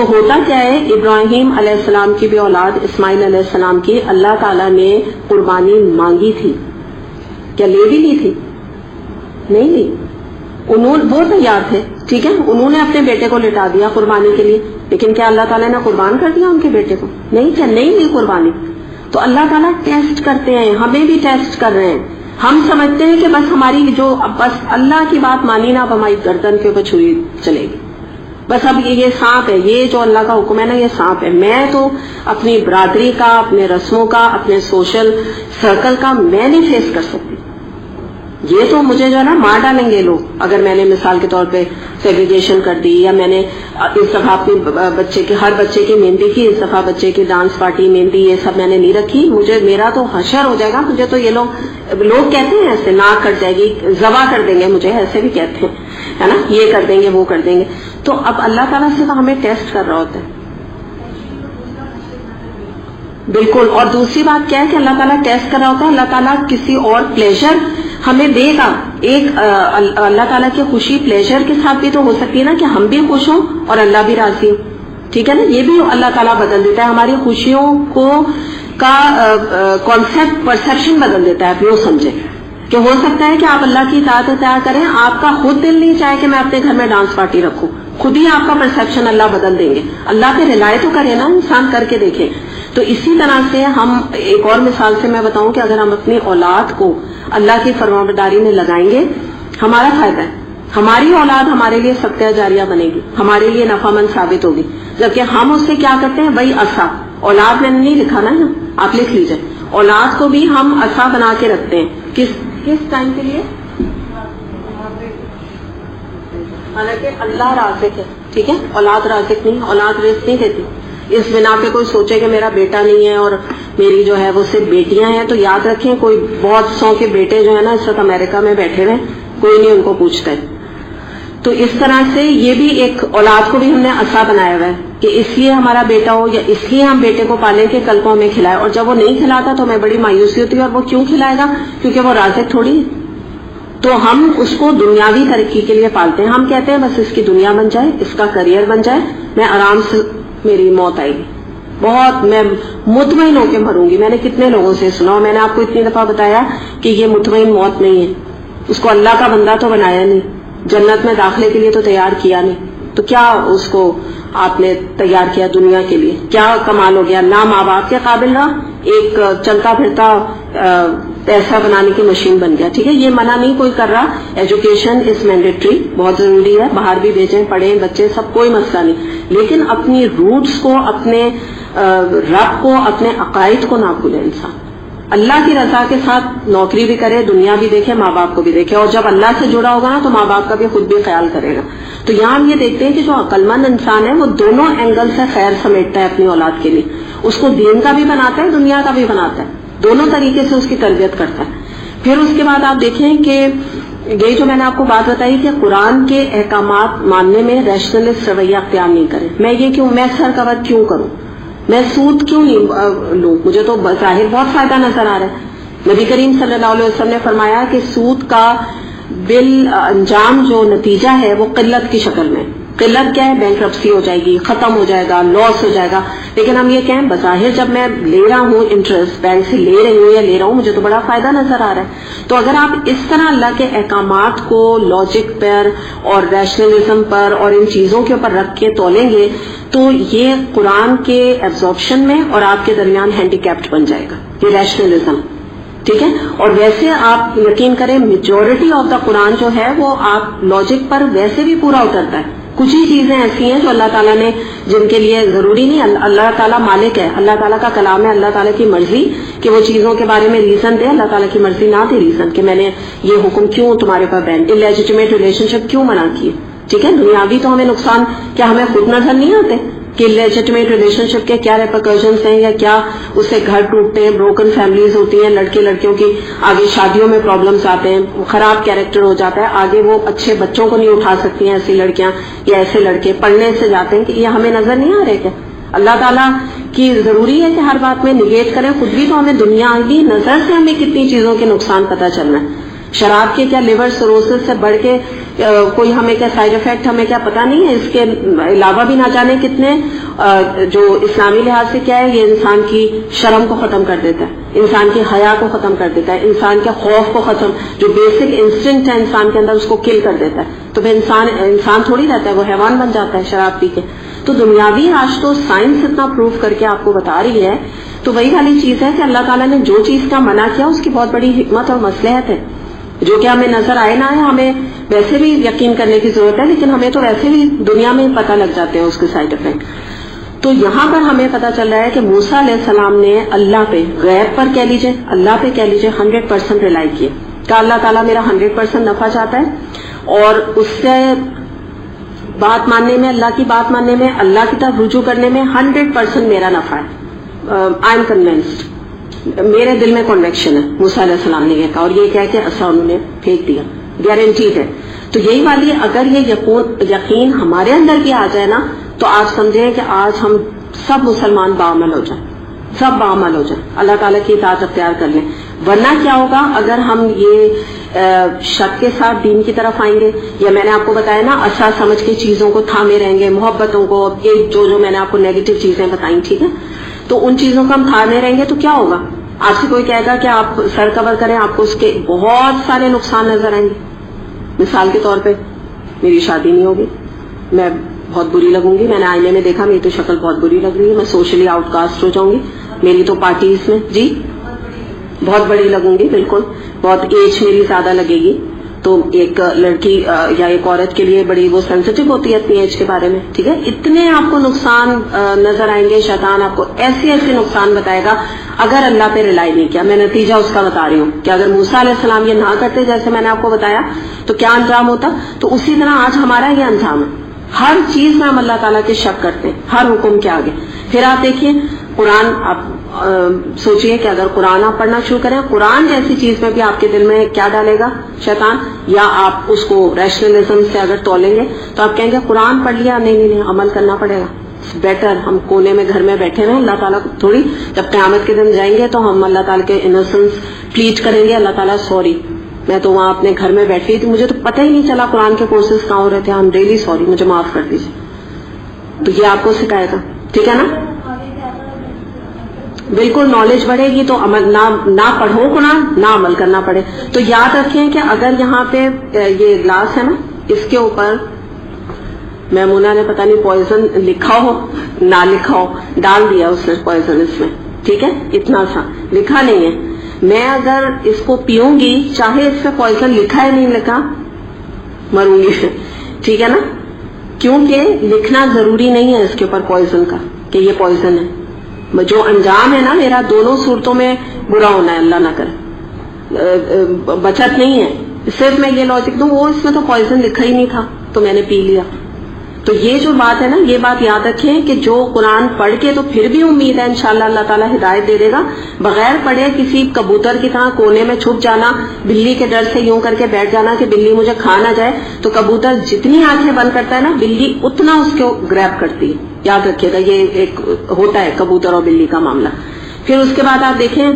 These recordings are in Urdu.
تو ہوتا کیا ہے، ابراہیم علیہ السلام کی بھی اولاد اسماعیل علیہ السلام کی اللہ تعالیٰ نے قربانی مانگی تھی، کیا لے بھی لی تھی؟ نہیں لی، وہ تیار تھے، ٹھیک ہے، انہوں نے اپنے بیٹے کو لٹا دیا قربانی کے لیے، لیکن کیا اللہ تعالیٰ نے قربان کر دیا ان کے بیٹے کو؟ نہیں، کیا نہیں لی قربانی؟ تو اللہ تعالیٰ ٹیسٹ کرتے ہیں، ہمیں بھی ٹیسٹ کر رہے ہیں. ہم سمجھتے ہیں کہ بس ہماری جو بس اللہ کی بات مانی نا، اب ہماری گردن کے اوپر چھری چلے گی، بس اب یہ سانپ ہے، یہ جو اللہ کا حکم ہے نا، یہ سانپ ہے. میں تو اپنی برادری کا، اپنے رسموں کا، اپنے سوشل سرکل کا میں نہیں فیس کر سکتی، یہ تو مجھے جو ہے نا مار ڈالیں گے لوگ اگر میں نے مثال کے طور پہ سیگریگیشن کر دی، یا میں نے اس دفعہ اپنے بچے کی، ہر بچے کی مہندی کی، اس دفعہ بچے کی ڈانس پارٹی، مہندی، یہ سب میں نے نہیں رکھی، میرا تو حشر ہو جائے گا. مجھے تو یہ لوگ کہتے ہیں ایسے، ناک کٹ جائے گی، ذبح کر دیں گے مجھے، ایسے بھی کہتے ہیں، ہے نا، یہ کر دیں گے، وہ کر دیں گے. تو اب اللہ تعالیٰ سے تو ہمیں ٹیسٹ کر رہا ہوتا ہے. بالکل. اور دوسری بات کیا ہے کہ اللہ تعالیٰ ٹیسٹ کر رہا ہوتا ہے، اللہ تعالیٰ کسی اور پلیزر ہمیں دے گا. ایک اللہ تعالیٰ کی خوشی پلیزر کے ساتھ بھی تو ہو سکتی ہے نا، کہ ہم بھی خوش ہوں اور اللہ بھی راضی ہو، ٹھیک ہے نا، یہ بھی اللہ تعالیٰ بدل دیتا ہے ہماری خوشیوں کا کانسیپٹ، پرسپشن بدل دیتا ہے. وہ سمجھے کہ ہو سکتا ہے کہ آپ اللہ کی اطاعت اختیار کریں، آپ کا خود دل نہیں چاہے کہ میں اپنے گھر میں ڈانس پارٹی رکھوں، خود ہی آپ کا پرسپشن اللہ بدل دیں گے. اللہ پہ رلائے تو کرے نا انسان، کر کے دیکھے. تو اسی طرح سے ہم ایک اور مثال سے میں بتاؤں کہ اگر ہم اپنی اولاد کو اللہ کی فرمانبرداری میں لگائیں گے، ہمارا فائدہ ہے. ہماری اولاد ہمارے لیے صدقہ جاریہ بنے گی، ہمارے لیے نفع مند ثابت ہوگی. جبکہ ہم اس سے کیا کرتے ہیں، وہی عصا، اولاد میں نے نہیں لکھا نا، آپ لکھ لیجئے، اولاد کو بھی ہم عصا بنا کے رکھتے ہیں. کس ٹائم کے لیے؟ حالانکہ اللہ رازق ہے، ٹھیک ہے، اولاد رازق نہیں، اولاد رزق نہیں دیتی. اس بنا پہ کوئی سوچے کہ میرا بیٹا نہیں ہے اور میری جو ہے وہ صرف بیٹیاں ہیں، تو یاد رکھیں کوئی بہت سو کے بیٹے جو ہے نا اس وقت امریکہ میں بیٹھے ہوئے، کوئی نہیں ان کو پوچھتا ہے. تو اس طرح سے یہ بھی ایک اولاد کو بھی ہم نے عصا بنایا ہوا ہے کہ اس لیے ہمارا بیٹا ہو، یا اس لیے ہم بیٹے کو پالیں کہ کل کو ہمیں کھلائے. اور جب وہ نہیں کھلاتا تو ہمیں بڑی مایوسی ہوتی ہے، اور وہ کیوں کھلائے گا؟ کیونکہ وہ رازق تھوڑی ہے. تو ہم اس کو دنیاوی ترقی کے لیے پالتے ہیں. ہم کہتے ہیں بس اس کی دنیا بن جائے، اس کا کریئر بن جائے، میں آرام سے میری موت آئے گی، بہت میں مطمئن ہو کے مروں گی. میں نے کتنے لوگوں سے سنا، اور میں نے آپ کو اتنی دفعہ بتایا کہ یہ مطمئن موت نہیں ہے. اس کو اللہ کا بندہ تو بنایا نہیں، جنت میں داخلے کے لیے تو تیار کیا نہیں. تو کیا اس کو آپ نے تیار کیا دنیا کے لیے؟ کیا کمال ہو گیا؟ نہ ماں باپ کے قابل رہا، ایک چلتا پھرتا پیسہ بنانے کی مشین بن گیا. ٹھیک ہے، یہ منع نہیں کوئی کر رہا، ایجوکیشن از مینڈیٹری، بہت ضروری ہے، باہر بھی بھیجیں، پڑھیں بچے، سب کوئی مسئلہ نہیں. لیکن اپنی روٹس کو، اپنے رب کو، اپنے عقائد کو نہ بھولے. انسان اللہ کی رضا کے ساتھ نوکری بھی کرے، دنیا بھی دیکھے، ماں باپ کو بھی دیکھے، اور جب اللہ سے جڑا ہوگا نا تو ماں باپ کا بھی خود بھی خیال کرے گا. تو یہاں ہم یہ دیکھتے ہیں کہ جو عقل مند انسان ہے وہ دونوں اینگل سے خیر سمیٹتا ہے اپنی اولاد کے لیے. اس کو دین کا بھی بناتا ہے، دنیا کا بھی بناتا ہے، دونوں طریقے سے اس کی تربیت کرتا ہے. پھر اس کے بعد آپ دیکھیں کہ یہ جو میں نے آپ کو بات بتائی کہ قرآن کے احکامات ماننے میں ریشنلسٹ رویہ اختیار نہیں کریں. میں سر کور کیوں کروں، میں سود کیوں نہیں لوں، مجھے تو ظاہر بہت فائدہ نظر آ رہا ہے. نبی کریم صلی اللہ علیہ وسلم نے فرمایا کہ سود کا انجام جو نتیجہ ہے وہ قلت کی شکل میں. قلت کیا ہے؟ بینکرپسی ہو جائے گی، ختم ہو جائے گا، لاس ہو جائے گا. لیکن ہم یہ کہیں بظاہر جب میں لے رہا ہوں انٹرسٹ، بینک سے لے رہی ہوں یا لے رہا ہوں، مجھے تو بڑا فائدہ نظر آ رہا ہے. تو اگر آپ اس طرح اللہ کے احکامات کو لاجک پر اور ریشنلزم پر اور ان چیزوں کے اوپر رکھ کے تولیں گے تو یہ قرآن کے ایبزارپشن میں اور آپ کے درمیان ہینڈی کیپڈ بن جائے گا یہ ریشنلزم. ٹھیک ہے، اور ویسے آپ یقین کریں میجورٹی آف دا قرآن جو ہے وہ آپ لاجک پر ویسے بھی پورا اترتا ہے. کچھ ہی چیزیں ایسی ہیں جو اللہ تعالیٰ نے، جن کے لیے ضروری نہیں، اللہ تعالیٰ مالک ہے، اللہ تعالیٰ کا کلام ہے، اللہ تعالیٰ کی مرضی کہ وہ چیزوں کے بارے میں ریزن دے. اللہ تعالیٰ کی مرضی نہ تھی ریزن کہ میں نے یہ حکم کیوں تمہارے پاس بین، انلیجیٹمیٹ ریلیشن شپ کیوں منع کیے. ٹھیک ہے، دنیاوی تو ہمیں نقصان کیا ہمیں خود نظر نہیں آتے کہ لیجیٹمیٹ ریلیشن شپ کے کیا ریپرکشنز ہیں، یا کیا اس سے گھر ٹوٹتے ہیں، بروکن فیملیز ہوتی ہیں، لڑکے لڑکیوں کی آگے شادیوں میں پرابلمز آتے ہیں، خراب کیریکٹر ہو جاتا ہے، آگے وہ اچھے بچوں کو نہیں اٹھا سکتی ہیں ایسی لڑکیاں یا ایسے لڑکے، پڑھنے سے جاتے ہیں. کہ یہ ہمیں نظر نہیں آ رہے کیا؟ اللہ تعالیٰ کی ضروری ہے کہ ہر بات میں نگیٹ کریں خود بھی، تو ہمیں دنیاوی نظر سے ہمیں کتنی چیزوں کے نقصان پتہ چل رہا ہے. شراب کے کیا لیور سروسز سے بڑھ کے کوئی ہمیں کیا سائیڈ افیکٹ ہمیں کیا پتہ نہیں ہے، اس کے علاوہ بھی نہ جانے کتنے جو اسلامی لحاظ سے کیا ہے، یہ انسان کی شرم کو ختم کر دیتا ہے، انسان کی حیا کو ختم کر دیتا ہے، انسان کے خوف کو ختم، جو بیسک انسٹنکٹ ہے انسان کے اندر اس کو کل کر دیتا ہے. تو پھر انسان تھوڑی رہتا ہے، وہ حیوان بن جاتا ہے شراب پی کے. تو دنیاوی آج تو سائنس اتنا پروف کر کے آپ کو بتا رہی ہے. تو وہی والی چیز ہے کہ اللہ تعالیٰ نے جو چیز کا منع کیا اس کی بہت بڑی حکمت اور مصلحت ہے، جو کہ ہمیں نظر آئے نہ آئے، ہمیں ویسے بھی یقین کرنے کی ضرورت ہے، لیکن ہمیں تو ویسے بھی دنیا میں پتہ لگ جاتے ہیں اس کے سائڈ افیکٹ. تو یہاں پر ہمیں پتہ چل رہا ہے کہ موسیٰ علیہ السلام نے اللہ پہ، غیب پر کہہ لیجئے، اللہ پہ کہہ لیجئے 100% ریلائی کیے کہ اللہ تعالیٰ میرا 100% نفع چاہتا ہے، اور اس سے بات ماننے میں، اللہ کی بات ماننے میں، اللہ کی طرف رجوع کرنے میں 100% میرا نفع ہے. آئی ایم کنونسڈ، میرے دل میں کنویکشن ہے. موسیٰ علیہ السلام نے یہ کہا، اور یہ کہہ کے عصا انہوں نے پھینک دیا، گارنٹیڈ ہے. تو یہی والی اگر یہ یقین ہمارے اندر بھی آ جائے نا، تو آپ سمجھیں کہ آج ہم سب مسلمان بعمل ہو جائیں، سب بعمل ہو جائیں، اللہ تعالیٰ کی اطاعت اختیار کر لیں. ورنہ کیا ہوگا اگر ہم یہ شک کے ساتھ دین کی طرف آئیں گے، یا میں نے آپ کو بتایا نا عصا سمجھ کے چیزوں کو تھامے رہیں گے، محبتوں کو، یہ جو میں نے آپ کو نیگیٹو چیزیں بتائیں، ٹھیک ہے، تو ان چیزوں کو ہم تھامے رہیں گے تو کیا ہوگا؟ آپ سے کوئی کہے گا کہ آپ سر کور کریں، آپ کو اس کے بہت سارے نقصان نظر آئیں گے. مثال کے طور پہ میری شادی نہیں ہوگی، میں بہت بری لگوں گی، میں نے آئینے میں دیکھا میری تو شکل بہت بری لگ رہی ہے، میں سوشلی آؤٹ کاسٹ ہو جاؤں گی، میری تو پارٹیز میں جی بہت بڑی لگوں گی، بالکل بہت ایج میری زیادہ لگے گی. تو ایک لڑکی یا ایک عورت کے لیے بڑی وہ سینسٹیو ہوتی ہے اپنی ایج کے بارے میں، ٹھیک ہے. اتنے آپ کو نقصان نظر آئیں گے، شیطان آپ کو ایسے ایسے نقصان بتائے گا اگر اللہ پہ ریلائی نہیں کیا. میں نتیجہ اس کا بتا رہی ہوں کہ اگر موسیٰ علیہ السلام یہ نہ کرتے جیسے میں نے آپ کو بتایا تو کیا انجام ہوتا. تو اسی طرح آج ہمارا یہ انجام ہے، ہر چیز میں ہم اللہ تعالیٰ کے شک کرتے ہیں، ہر حکم کے آگے. پھر آپ دیکھیے قرآن، آپ سوچئے کہ اگر قرآن آپ پڑھنا شروع کریں، قرآن جیسی چیز میں بھی آپ کے دل میں کیا ڈالے گا شیطان، یا آپ اس کو ریشنلزم سے اگر تولیں گے تو آپ کہیں گے قرآن پڑھ لیا، نہیں عمل کرنا پڑے گا. بیٹر ہم کونے میں گھر میں بیٹھے رہیں، اللہ تعالیٰ کو تھوڑی، جب قیامت کے دن جائیں گے تو ہم اللہ تعالیٰ کے انوسنس پلیٹ کریں گے، اللہ تعالیٰ سوری میں تو وہاں اپنے گھر میں بیٹھ رہی تھی، مجھے تو پتہ ہی نہیں چلا قرآن کے کورسز کہاں ہو رہے تھے، آئی ایم ریئلی سوری، مجھے معاف کر دیجیے. تو یہ آپ کو سکھائے گا، ٹھیک ہے نا. بالکل نالج بڑھے گی تو عمل نہ پڑھو قرآن، نہ عمل کرنا پڑے. تو یاد رکھیں کہ اگر یہاں پہ یہ گلاس ہے نا، اس کے اوپر میمونہ نے پتہ نہیں پوائزن لکھا ہو نہ لکھا ہو، ڈال دیا اس نے پوائزن اس میں، ٹھیک ہے، اتنا سا لکھا نہیں ہے. میں اگر اس کو پیوں گی چاہے اس پہ پوائزن لکھا ہے نہیں لکھا، مروں گی، ٹھیک ہے نا. کیونکہ لکھنا ضروری نہیں ہے اس کے اوپر پوائزن کا کہ یہ پوائزن ہے. جو انجام ہے نا میرا دونوں صورتوں میں برا ہونا ہے، اللہ نہ کرے، بچت نہیں ہے. صرف میں یہ لاجک دوں وہ اس میں تو پوائزن لکھا ہی نہیں تھا تو میں نے پی لیا. تو یہ جو بات ہے نا، یہ بات یاد رکھیں کہ جو قرآن پڑھ کے تو پھر بھی امید ہے انشاءاللہ اللہ تعالیٰ ہدایت دے دے گا. بغیر پڑھے کسی کبوتر کی طرح کونے میں چھپ جانا، بلی کے ڈر سے یوں کر کے بیٹھ جانا کہ بلی مجھے کھا نہ جائے، تو کبوتر جتنی آنکھیں بند کرتا ہے نا بلی اتنا اس کو گریب کرتی ہے. یاد رکھیے گا یہ ایک ہوتا ہے کبوتر اور بلی کا معاملہ. پھر اس کے بعد آپ دیکھیں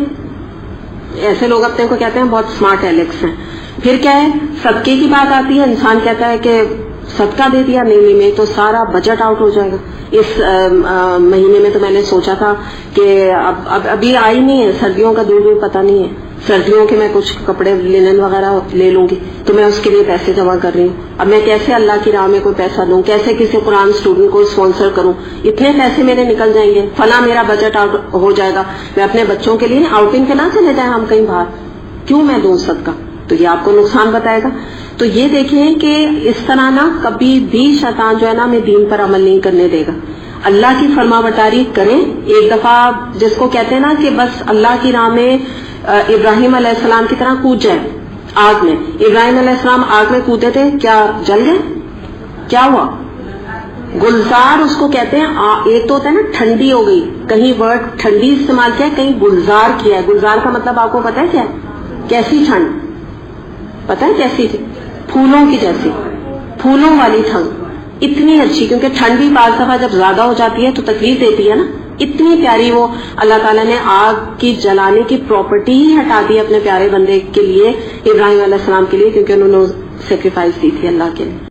ایسے لوگ اپنے کو کہتے ہیں بہت اسمارٹ ایلیکس ہیں. پھر کیا ہے، صدقے کی بات آتی ہے، انسان کہتا ہے کہ صدقہ دے دیا، نہیں میں تو سارا بجٹ آؤٹ ہو جائے گا. اس مہینے میں تو میں نے سوچا تھا کہ ابھی آئی نہیں ہے، سردیوں کا دور بھی پتہ نہیں ہے، سردیوں کے میں کچھ کپڑے لینن وغیرہ لے لوں گی تو میں اس کے لیے پیسے جمع کر رہی ہوں. اب میں کیسے اللہ کی راہ میں کوئی پیسہ دوں، کیسے کسی قرآن اسٹوڈنٹ کو اسپانسر کروں، اتنے پیسے میرے نکل جائیں گے، فلاں میرا بجٹ آؤٹ ہو جائے گا. میں اپنے بچوں کے لیے آؤٹنگ پہ نہ چلے جائیں ہم کہیں باہر، کیوں میں دوں صدقہ، تو یہ آپ کو نقصان بتائے گا. تو یہ دیکھیں کہ اس طرح نا کبھی بھی شیطان جو ہے نا ہمیں دین پر عمل نہیں کرنے دے گا. اللہ کی فرما برداری کریں. ایک دفعہ جس کو کہتے ہیں نا کہ بس اللہ کی راہ میں ابراہیم علیہ السلام کی طرح کود جائے آگ میں. ابراہیم علیہ السلام آگ میں کودے تھے، کیا جل گئے؟ کیا ہوا؟ گلزار اس کو کہتے ہیں. ایک تو ہوتا ہے نا ٹھنڈی ہو گئی، کہیں ورڈ ٹھنڈی استعمال کیا ہے، کہیں گلزار کیا ہے. گلزار کا مطلب آپ کو پتا ہے کیا ہے؟ کیسی ٹھنڈ پتا ہے کیسی تھی؟ پھولوں کی جیسی، پھولوں والی ٹھنڈ، اتنی اچھی. کیونکہ ٹھنڈ بھی بعض دفعہ جب زیادہ ہو جاتی ہے تو تکلیف دیتی ہے نا. اتنی پیاری وہ اللہ تعالیٰ نے آگ کی جلانے کی پراپرٹی ہی ہٹا دی اپنے پیارے بندے کے لیے، ابراہیم علیہ السلام کے لیے، کیونکہ انہوں نے سیکریفائس دی تھی اللہ کے لیے.